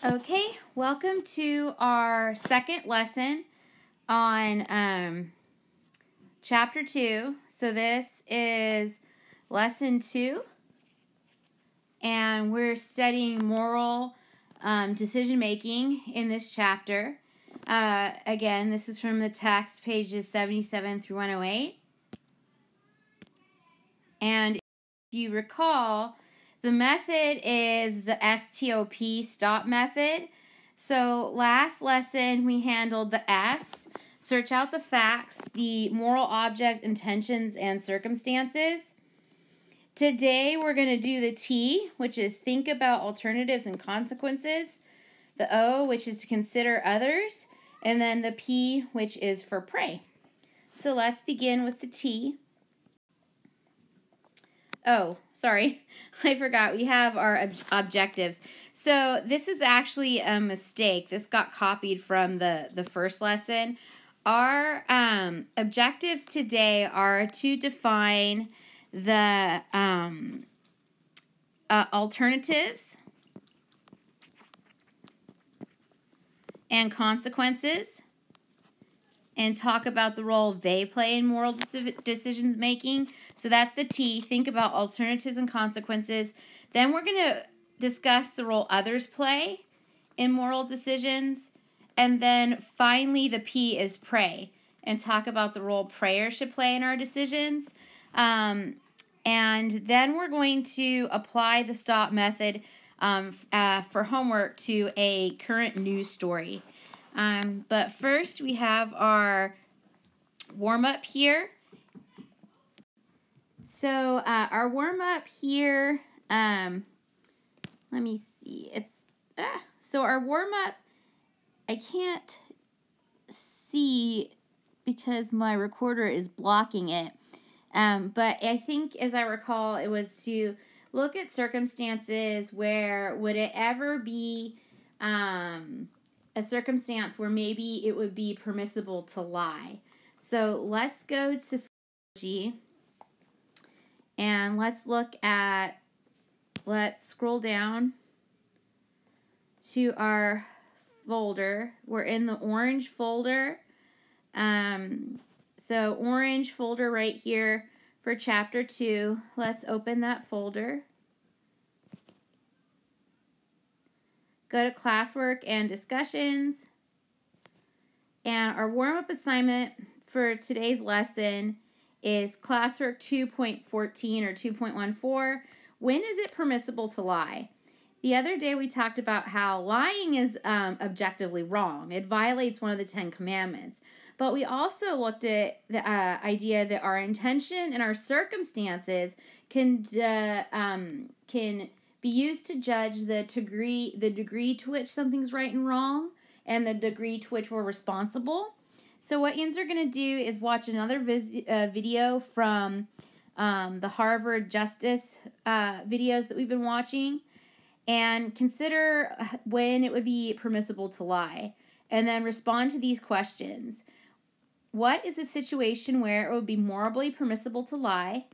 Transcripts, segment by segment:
Okay, welcome to our second lesson on Chapter 2. So this is Lesson 2, and we're studying moral decision-making in this chapter. Again, this is from the text, pages 77 through 108. And if you recall, the method is the STOP, stop method. So last lesson we handled the S, search out the facts, the moral object, intentions, and circumstances. Today we're going to do the T, which is think about alternatives and consequences. The O, which is to consider others. And then the P, which is for pray. So let's begin with the T. Oh, sorry, I forgot. We have our objectives. So this is actually a mistake. This got copied from the first lesson. Our objectives today are to define the alternatives and consequences, and talk about the role they play in moral decisions making. So that's the T, think about alternatives and consequences. Then we're going to discuss the role others play in moral decisions. And then finally the P is pray, and talk about the role prayer should play in our decisions. And then we're going to apply the stop method for homework to a current news story. But first we have our warm-up here. So our warm-up here, let me see. So our warm-up, I can't see because my recorder is blocking it. But I think, as I recall, it was to look at circumstances where would it ever be a circumstance where maybe it would be permissible to lie. So let's go to psychology and let's scroll down to our folder. We're in the orange folder. So orange folder right here for chapter 2. Let's open that folder. Go to classwork and discussions. And our warm-up assignment for today's lesson is classwork 2.14 or 2.14. When is it permissible to lie? The other day we talked about how lying is objectively wrong. It violates one of the 10 commandments. But we also looked at the idea that our intention and our circumstances can be used to judge the degree to which something's right and wrong, and the degree to which we're responsible. So what yins are going to do is watch another video from the Harvard Justice videos that we've been watching, and consider when it would be permissible to lie, and then respond to these questions. What is a situation where it would be morally permissible to lie?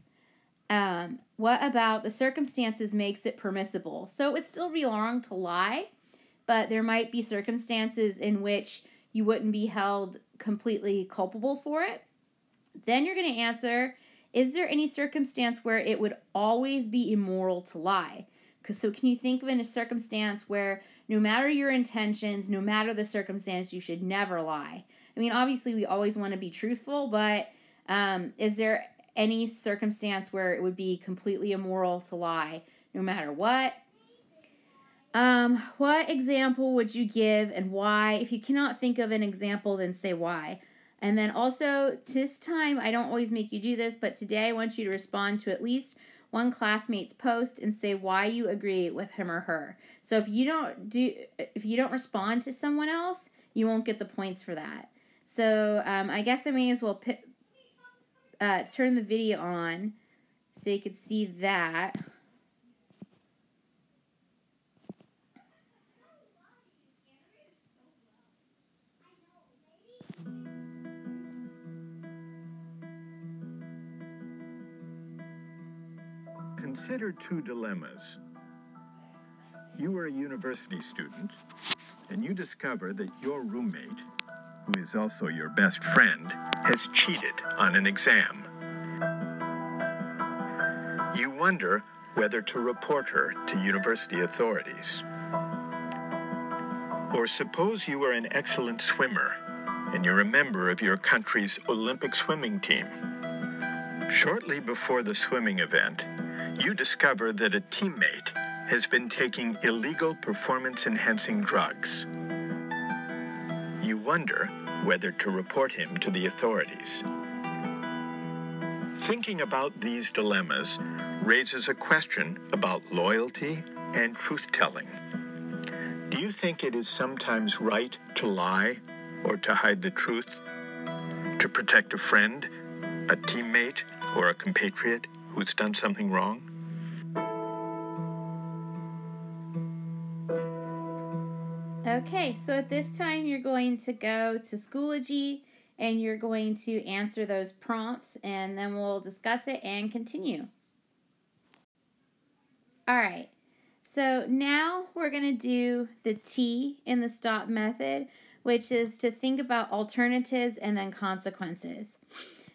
What about the circumstances makes it permissible? So it would still be wrong to lie, but there might be circumstances in which you wouldn't be held completely culpable for it. Then you're going to answer, is there any circumstance where it would always be immoral to lie? So can you think of a circumstance where no matter your intentions, no matter the circumstance, you should never lie? I mean, obviously we always want to be truthful, but is there any circumstance where it would be completely immoral to lie no matter what? What example would you give and why? If you cannot think of an example, then say why. And then also, this time, I don't always make you do this, but today I want you to respond to at least one classmate's post and say why you agree with him or her. So if you don't respond to someone else, you won't get the points for that. So I guess I may as well turn the video on so you can see that. Consider two dilemmas. You are a university student, and you discover that your roommate, who is also your best friend, has cheated on an exam. You wonder whether to report her to university authorities. Or suppose you are an excellent swimmer, and you're a member of your country's Olympic swimming team. Shortly before the swimming event, you discover that a teammate has been taking illegal performance-enhancing drugs. You wonder whether to report him to the authorities. Thinking about these dilemmas raises a question about loyalty and truth-telling. Do you think it is sometimes right to lie or to hide the truth? To protect a friend, a teammate, or a compatriot who's done something wrong? Okay, so at this time you're going to go to Schoology and you're going to answer those prompts, and then we'll discuss it and continue. All right, so now we're going to do the T in the STOP method, which is to think about alternatives and then consequences.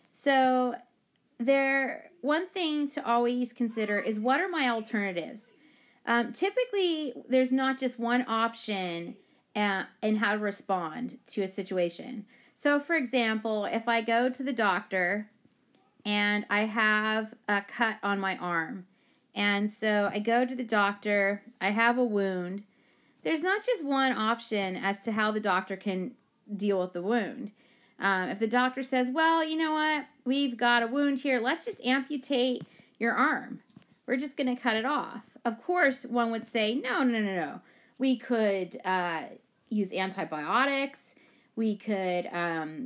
So one thing to always consider is, what are my alternatives? Typically, there's not just one option in how to respond to a situation. So, for example, if I go to the doctor and I have a cut on my arm, and so I go to the doctor, I have a wound, there's not just one option as to how the doctor can deal with the wound. If the doctor says, well, you know what, we've got a wound here, let's just amputate your arm. We're just going to cut it off. Of course, one would say, no. We could use antibiotics. We could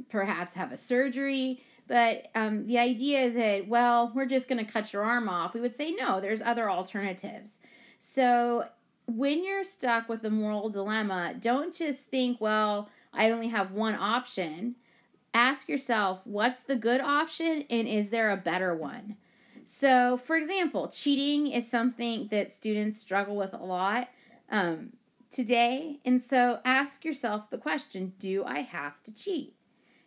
perhaps have a surgery. But the idea that, well, we're just going to cut your arm off, we would say, no, there's other alternatives. So when you're stuck with a moral dilemma, don't just think, well, I only have one option. Ask yourself, what's the good option, and is there a better one? So, for example, cheating is something that students struggle with a lot today. And so ask yourself the question, do I have to cheat?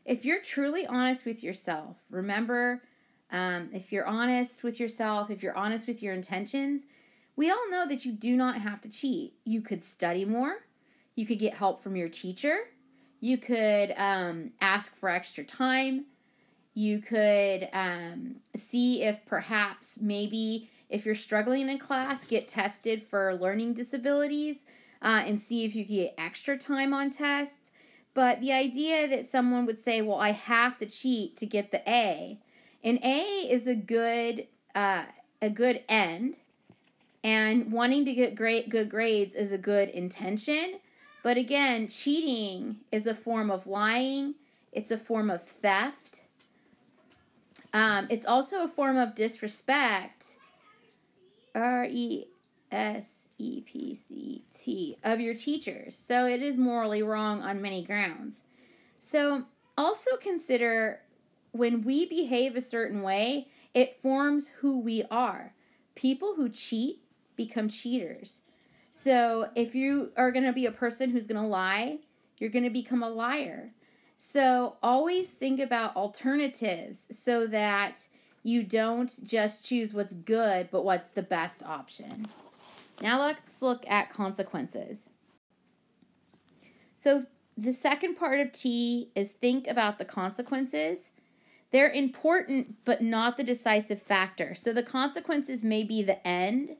If you're truly honest with yourself, remember, if you're honest with yourself, if you're honest with your intentions, we all know that you do not have to cheat. You could study more. You could get help from your teacher. You could ask for extra time. You could see if perhaps maybe if you're struggling in class, get tested for learning disabilities and see if you can get extra time on tests. But the idea that someone would say, well, I have to cheat to get the A. An A is a good end, and wanting to get good grades is a good intention. But again, cheating is a form of lying. It's a form of theft. It's also a form of disrespect, RESPECT, of your teachers. So it is morally wrong on many grounds. So also consider, when we behave a certain way, it forms who we are. People who cheat become cheaters. So if you are going to be a person who's going to lie, you're going to become a liar. So always think about alternatives so that you don't just choose what's good, but what's the best option. Now let's look at consequences. So the second part of T is think about the consequences. They're important, but not the decisive factor. So the consequences may be the end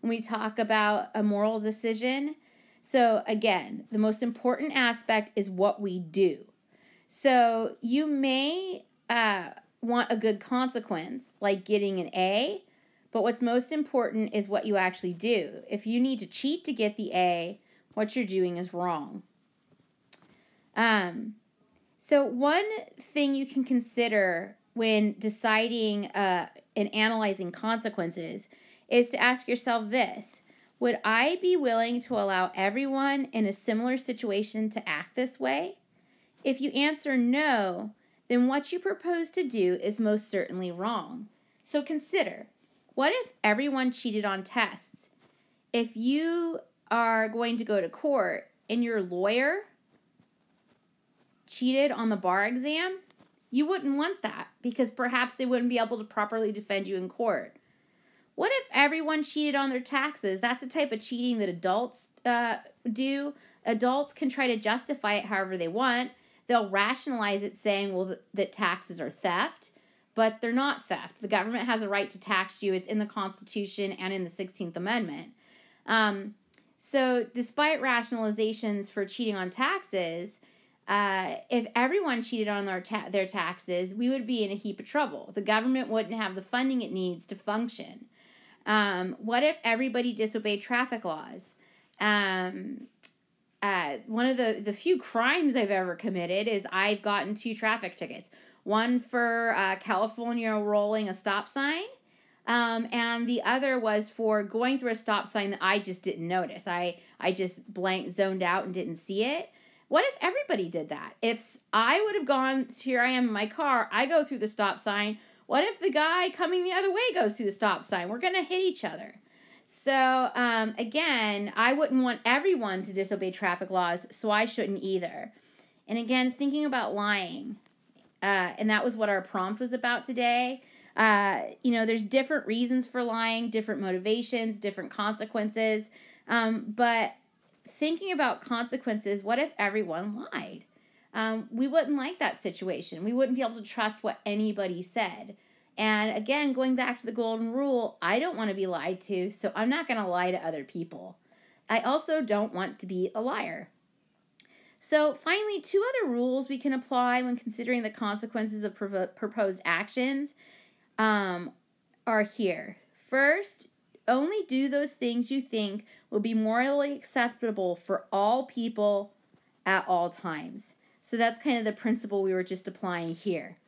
when we talk about a moral decision. So again, the most important aspect is what we do. So you may want a good consequence, like getting an A, but what's most important is what you actually do. If you need to cheat to get the A, what you're doing is wrong. So one thing you can consider when deciding and analyzing consequences is to ask yourself this: would I be willing to allow everyone in a similar situation to act this way? If you answer no, then what you propose to do is most certainly wrong. So consider, what if everyone cheated on tests? If you are going to go to court and your lawyer cheated on the bar exam, you wouldn't want that because perhaps they wouldn't be able to properly defend you in court. What if everyone cheated on their taxes? That's the type of cheating that adults do. Adults can try to justify it however they want. They'll rationalize it saying, well, that taxes are theft, but they're not theft. The government has a right to tax you. It's in the Constitution and in the 16th Amendment. So despite rationalizations for cheating on taxes, if everyone cheated on their taxes, we would be in a heap of trouble. The government wouldn't have the funding it needs to function. What if everybody disobeyed traffic laws? One of the few crimes I've ever committed is I've gotten 2 traffic tickets. One for California rolling a stop sign, and the other was for going through a stop sign that I just didn't notice. I just zoned out and didn't see it. What if everybody did that? If I would have gone, here I am in my car, I go through the stop sign. What if the guy coming the other way goes through the stop sign? We're going to hit each other. So, again, I wouldn't want everyone to disobey traffic laws, so I shouldn't either. And again, thinking about lying, and that was what our prompt was about today. There's different reasons for lying, different motivations, different consequences, but thinking about consequences, what if everyone lied? We wouldn't like that situation. We wouldn't be able to trust what anybody said. And again, going back to the golden rule, I don't want to be lied to, so I'm not going to lie to other people. I also don't want to be a liar. So finally, 2 other rules we can apply when considering the consequences of proposed actions are here. First, only do those things you think will be morally acceptable for all people at all times. So that's kind of the principle we were just applying here.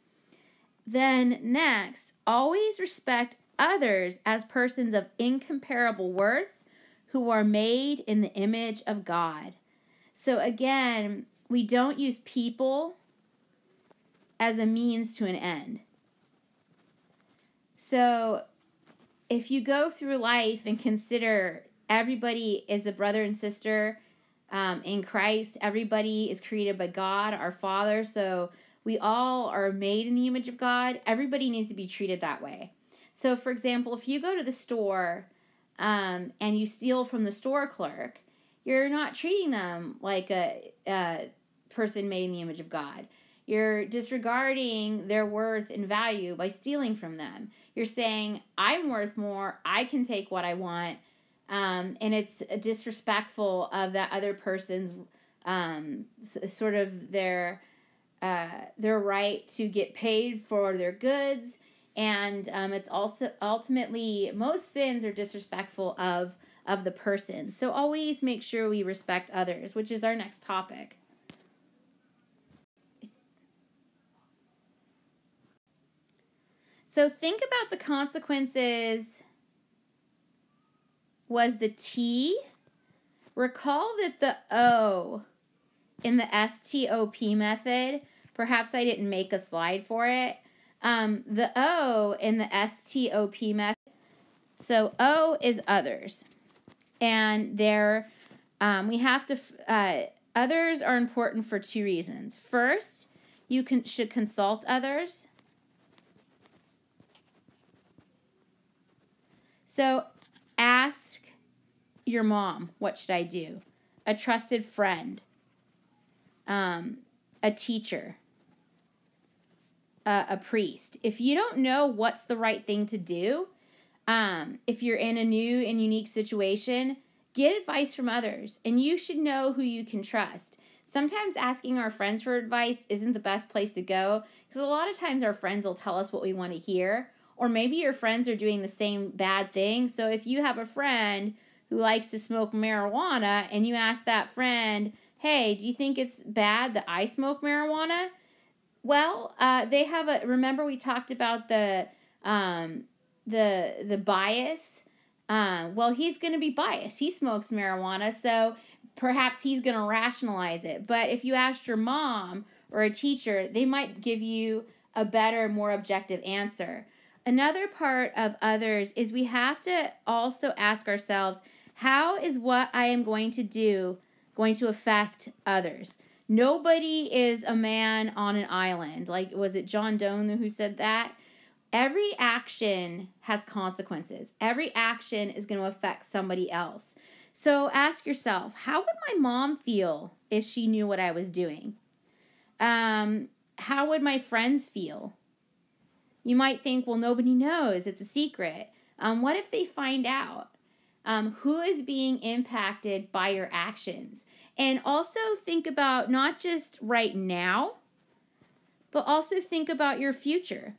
Then next, always respect others as persons of incomparable worth who are made in the image of God. So again, we don't use people as a means to an end. So if you go through life and consider everybody is a brother and sister in Christ, everybody is created by God, our Father, so we all are made in the image of God. Everybody needs to be treated that way. So, for example, if you go to the store and you steal from the store clerk, you're not treating them like a person made in the image of God. You're disregarding their worth and value by stealing from them. You're saying, I'm worth more, I can take what I want, and it's disrespectful of that other person's sort of their right to get paid for their goods, and it's also ultimately most sins are disrespectful of the person. So always make sure we respect others, which is our next topic. So think about the consequences. Was the T? Recall that the O in the STOP method, perhaps I didn't make a slide for it. The O in the STOP method, so O is others. And there, we have to, others are important for 2 reasons. First, you should consult others. So ask your mom, what should I do? A trusted friend, a teacher, a priest. If you don't know what's the right thing to do, if you're in a new and unique situation, get advice from others, and you should know who you can trust. Sometimes asking our friends for advice isn't the best place to go, because a lot of times our friends will tell us what we want to hear, or maybe your friends are doing the same bad thing. So if you have a friend who likes to smoke marijuana, and you ask that friend, hey, do you think it's bad that I smoke marijuana? Well, they have remember we talked about the bias? Well, he's going to be biased. He smokes marijuana, so perhaps he's going to rationalize it. But if you asked your mom or a teacher, they might give you a better, more objective answer. Another part of others is we have to also ask ourselves, How is what I am going to do going to affect others? Nobody is a man on an island. Like, was it John Donne who said that? Every action has consequences. Every action is going to affect somebody else. So ask yourself, how would my mom feel if she knew what I was doing? How would my friends feel? You might think, well, nobody knows. It's a secret. What if they find out? Who is being impacted by your actions? And also think about not just right now, but also think about your future.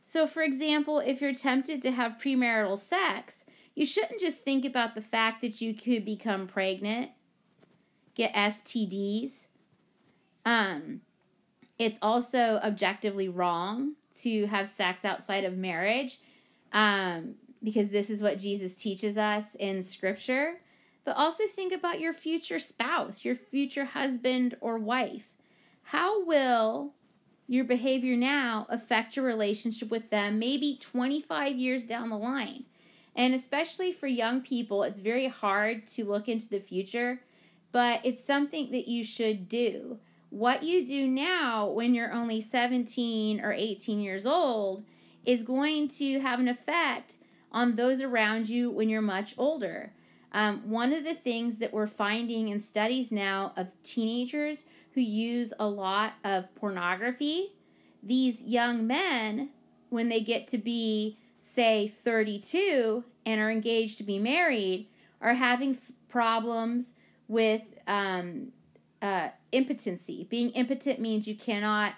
So, for example, if you're tempted to have premarital sex, you shouldn't just think about the fact that you could become pregnant, get STDs. It's also objectively wrong to have sex outside of marriage, because this is what Jesus teaches us in Scripture. But also think about your future spouse, your future husband or wife. How will your behavior now affect your relationship with them maybe 25 years down the line? And especially for young people, it's very hard to look into the future, but it's something that you should do. What you do now when you're only 17 or 18 years old is going to have an effect on those around you when you're much older. One of the things that we're finding in studies now of teenagers who use a lot of pornography, these young men, when they get to be, say, 32 and are engaged to be married, are having problems with impotency. Being impotent means you cannot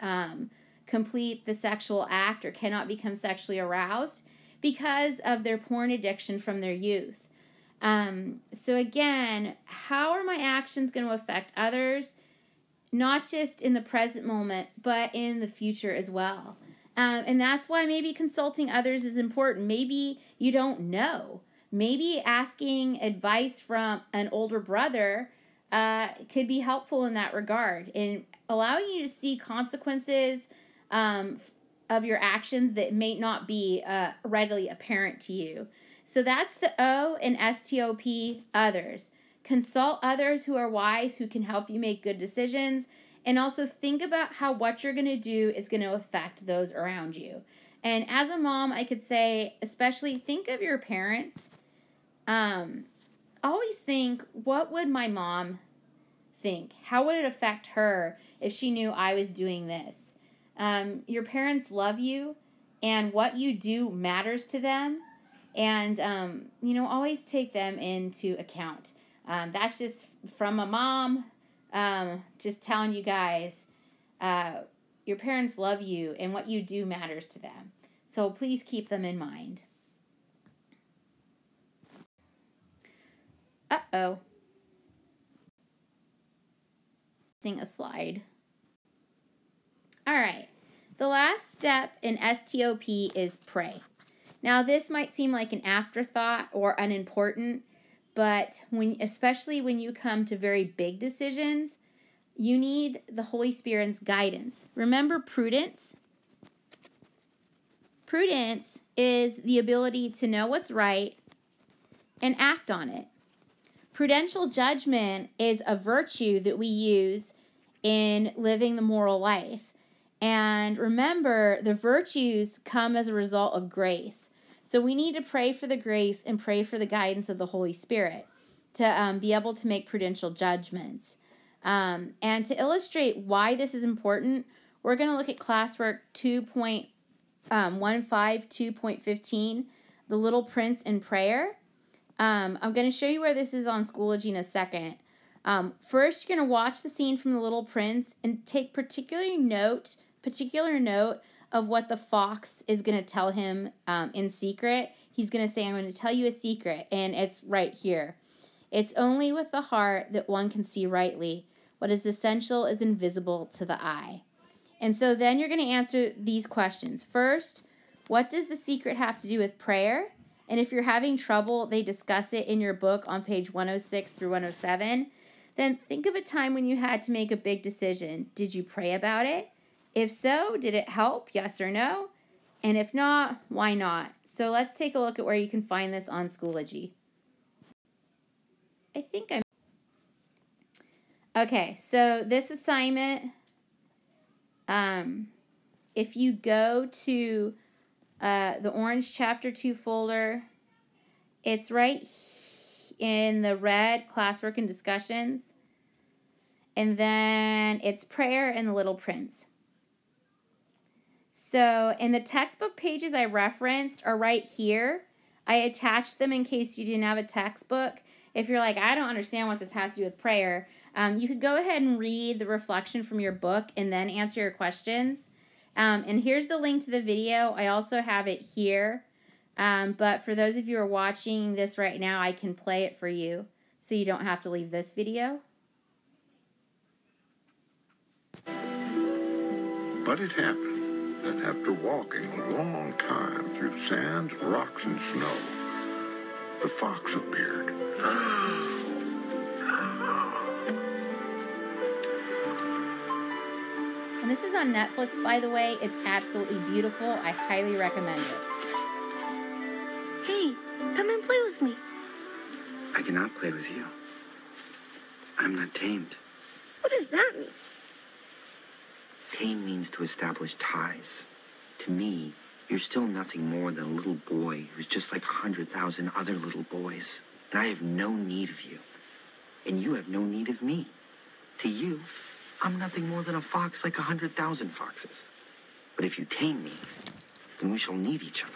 complete the sexual act or cannot become sexually aroused because of their porn addiction from their youth. So again, how are my actions going to affect others? Not just in the present moment, but in the future as well. And that's why maybe consulting others is important. Maybe you don't know. Maybe asking advice from an older brother could be helpful in that regard, in allowing you to see consequences of your actions that may not be readily apparent to you. So that's the O in STOP, others. Consult others who are wise, who can help you make good decisions, and also think about how what you're going to do is going to affect those around you. And as a mom, I could say, especially think of your parents. Always think, what would my mom think? How would it affect her if she knew I was doing this? Your parents love you, and what you do matters to them. And, always take them into account. That's just from a mom, just telling you guys, your parents love you, and what you do matters to them. So please keep them in mind. Uh-oh. Missing a slide. All right. The last step in STOP is pray. Now, this might seem like an afterthought or unimportant, but especially when you come to very big decisions, you need the Holy Spirit's guidance. Remember prudence? Prudence is the ability to know what's right and act on it. Prudential judgment is a virtue that we use in living the moral life. And remember, the virtues come as a result of grace. So we need to pray for the grace and pray for the guidance of the Holy Spirit to be able to make prudential judgments. And to illustrate why this is important, we're going to look at classwork 2.15, 2.15, The Little Prince in Prayer. I'm going to show you where this is on Schoology in a second. First, you're going to watch the scene from The Little Prince and take particular note of what the fox is going to tell him in secret. He's going to say, I'm going to tell you a secret, and it's right here. It's only with the heart that one can see rightly. What is essential is invisible to the eye. And so then you're going to answer these questions. First, what does the secret have to do with prayer? And if you're having trouble, they discuss it in your book on page 106 through 107. Then think of a time when you had to make a big decision. Did you pray about it? If so, did it help? Yes or no? And if not, why not? So let's take a look at where you can find this on Schoology. I think I'm... Okay, so this assignment, if you go to the orange chapter 2 folder, it's right in the red classwork and discussions. And then it's prayer and the Little Prince. So, in the textbook pages I referenced are right here. I attached them in case you didn't have a textbook. If you're like, I don't understand what this has to do with prayer, you could go ahead and read the reflection from your book and then answer your questions. And here's the link to the video. I also have it here. But for those of you who are watching this right now, I can play it for you so you don't have to leave this video. But it happened that after walking a long time through sand, rocks, and snow, the fox appeared. And this is on Netflix, by the way. It's absolutely beautiful. I highly recommend it. Hey, come and play with me. I cannot play with you. I'm not tamed. What does that mean? Tame means to establish ties. To me, you're still nothing more than a little boy who's just like 100,000 other little boys. And I have no need of you. And you have no need of me. To you, I'm nothing more than a fox like 100,000 foxes. But if you tame me, then we shall need each other.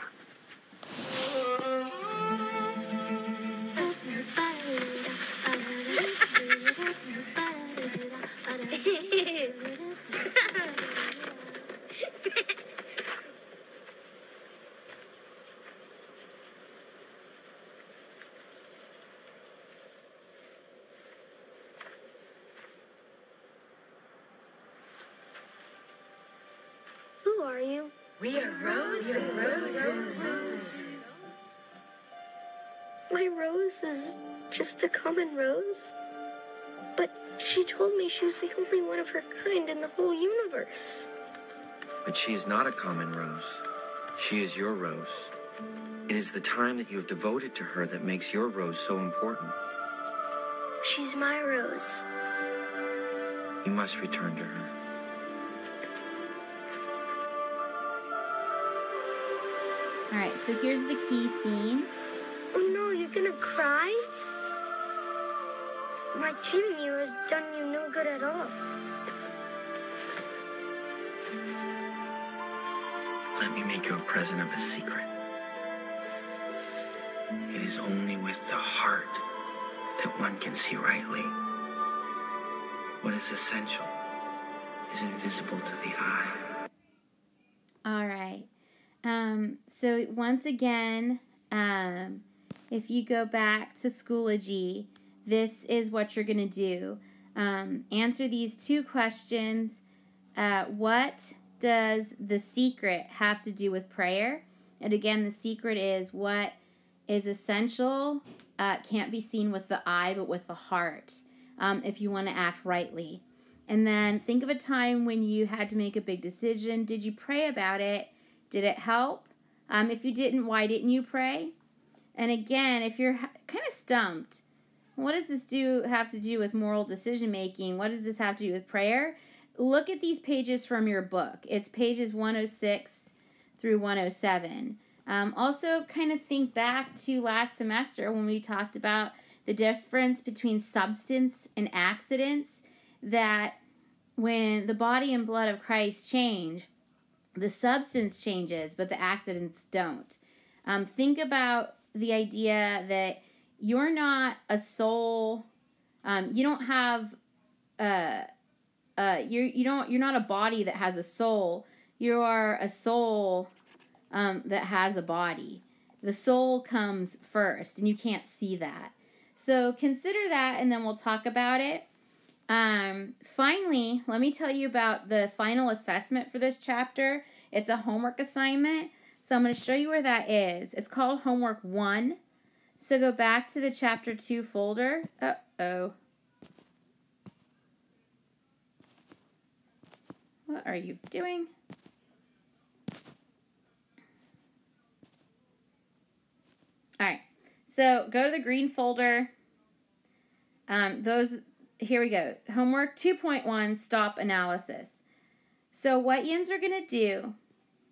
Who are you? We are roses. My rose is just a common rose? But she told me she was the only one of her kind in the whole universe. But she is not a common rose. She is your rose. It is the time that you have devoted to her that makes your rose so important. She's my rose. You must return to her. All right, so here's the key scene. Oh no, you're gonna cry? My taming you has done you no good at all. Let me make you a present of a secret. It is only with the heart that one can see rightly. What is essential is invisible to the eye. All right. So once again, if you go back to Schoology, this is what you're going to do. Answer these two questions. What does the secret have to do with prayer? And again, the secret is what is essential can't be seen with the eye, but with the heart, if you want to act rightly. And then think of a time when you had to make a big decision. Did you pray about it? Did it help? If you didn't, why didn't you pray? And again, if you're kind of stumped, what does this have to do with moral decision making? What does this have to do with prayer? Look at these pages from your book. It's pages 106 through 107. Also, kind of think back to last semester when we talked about the difference between substance and accidents, that when the body and blood of Christ change, the substance changes, but the accidents don't. Think about the idea that you're not a soul. You don't have you're not a body that has a soul. You are a soul that has a body. The soul comes first, and you can't see that. So consider that, and then we'll talk about it. Finally, let me tell you about the final assessment for this chapter. It's a homework assignment, so I'm going to show you where that is. It's called Homework 1. So go back to the Chapter 2 folder. Uh-oh. What are you doing? All right, so go to the green folder. Here we go. Homework 2.1, stop analysis. So what yins are going to do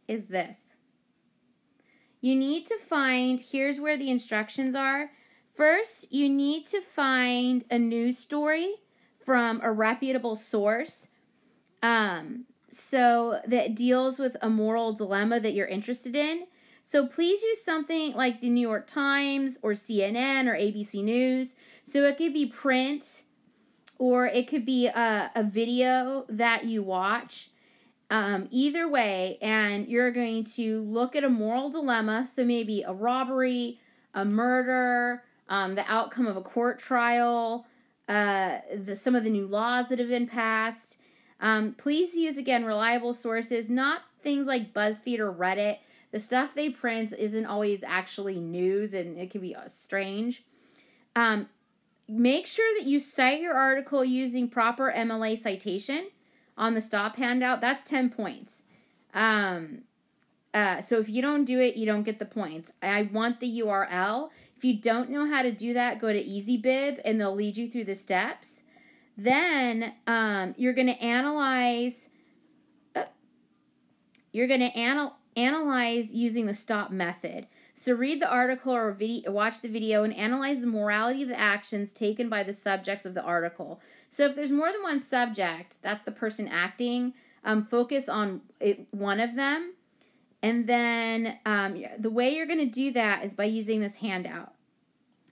is this. You need to find, here's where the instructions are. First, you need to find a news story from a reputable source so that deals with a moral dilemma that you're interested in. So please use something like the New York Times or CNN or ABC News. So it could be print or it could be a video that you watch. Either way, and you're going to look at a moral dilemma, so maybe a robbery, a murder, the outcome of a court trial, some of the new laws that have been passed. Please use, again, reliable sources, not things like BuzzFeed or Reddit. The stuff they print isn't always actually news, and it can be strange. Make sure that you cite your article using proper MLA citation. On the stop handout, that's 10 points. So if you don't do it, you don't get the points. I want the URL. If you don't know how to do that, go to EasyBib and they'll lead you through the steps. Then you're going to analyze. Analyze using the stop method. So read the article or watch the video and analyze the morality of the actions taken by the subjects of the article. So if there's more than one subject, that's the person acting, focus on one of them. And then the way you're going to do that is by using this handout.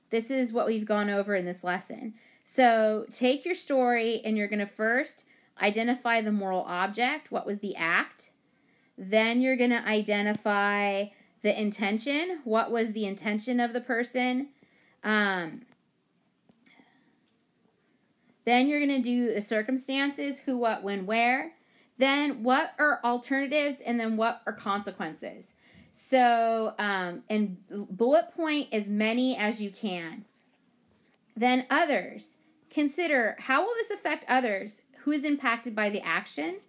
This is what we've gone over in this lesson. So take your story and you're going to first identify the moral object. What was the act? Then you're going to identify the intention. What was the intention of the person? Then you're going to do the circumstances, who, what, when, where. Then what are alternatives, and then what are consequences. So, and bullet point as many as you can. Then others. Consider, how will this affect others? Who is impacted by the action?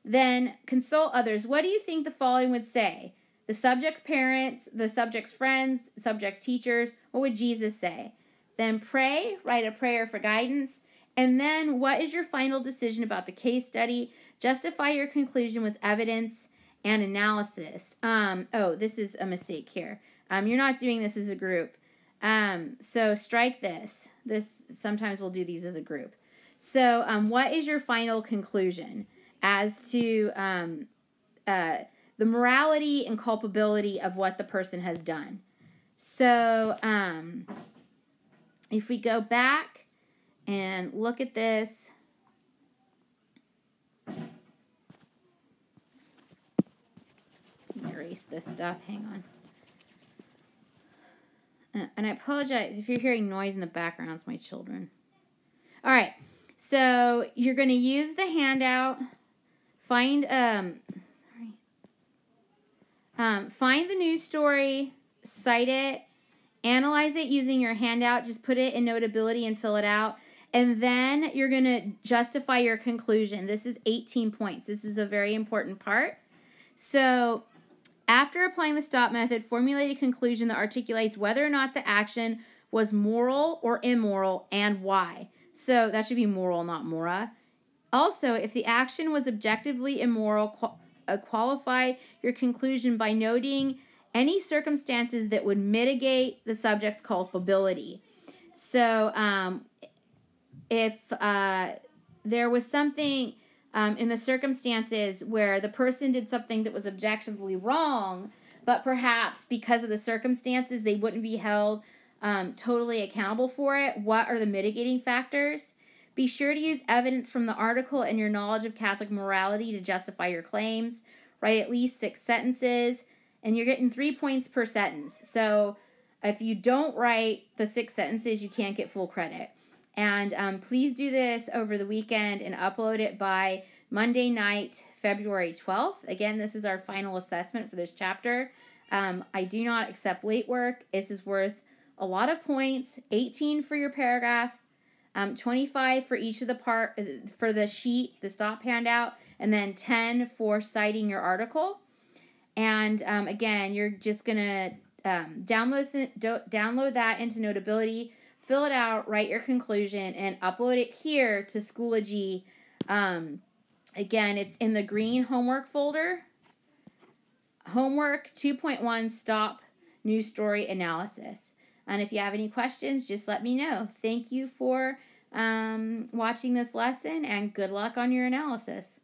Then consult others. What do you think the following would say? The subject's parents, the subject's friends, the subject's teachers. What would Jesus say? Then pray, write a prayer for guidance. And then what is your final decision about the case study? Justify your conclusion with evidence and analysis. Oh, this is a mistake here. You're not doing this as a group. So strike this. Sometimes we'll do these as a group. So what is your final conclusion as to the morality and culpability of what the person has done? So if we go back and look at this, let me erase this stuff. Hang on. And I apologize if you're hearing noise in the background. It's my children. All right. So you're going to use the handout. Find the news story, cite it, analyze it using your handout. Just put it in Notability and fill it out. And then you're going to justify your conclusion. This is 18 points. This is a very important part. So after applying the stop method, formulate a conclusion that articulates whether or not the action was moral or immoral and why. So that should be moral, not mora. Also, if the action was objectively immoral, qualify your conclusion by noting any circumstances that would mitigate the subject's culpability. So if there was something in the circumstances where the person did something that was objectively wrong, but perhaps because of the circumstances they wouldn't be held totally accountable for it, what are the mitigating factors? Be sure to use evidence from the article and your knowledge of Catholic morality to justify your claims. Write at least 6 sentences, and you're getting 3 points per sentence. So if you don't write the 6 sentences, you can't get full credit. And please do this over the weekend and upload it by Monday night, February 12th. Again, this is our final assessment for this chapter. I do not accept late work. This is worth a lot of points. 18 for your paragraph, 25 for each of the for the sheet, the stop handout, and then 10 for citing your article. And again, you're just going to download that into Notability, fill it out, write your conclusion, and upload it here to Schoology. Again, it's in the green homework folder. Homework 2.1 Stop News Story Analysis. And if you have any questions, just let me know. Thank you for watching this lesson, and good luck on your analysis.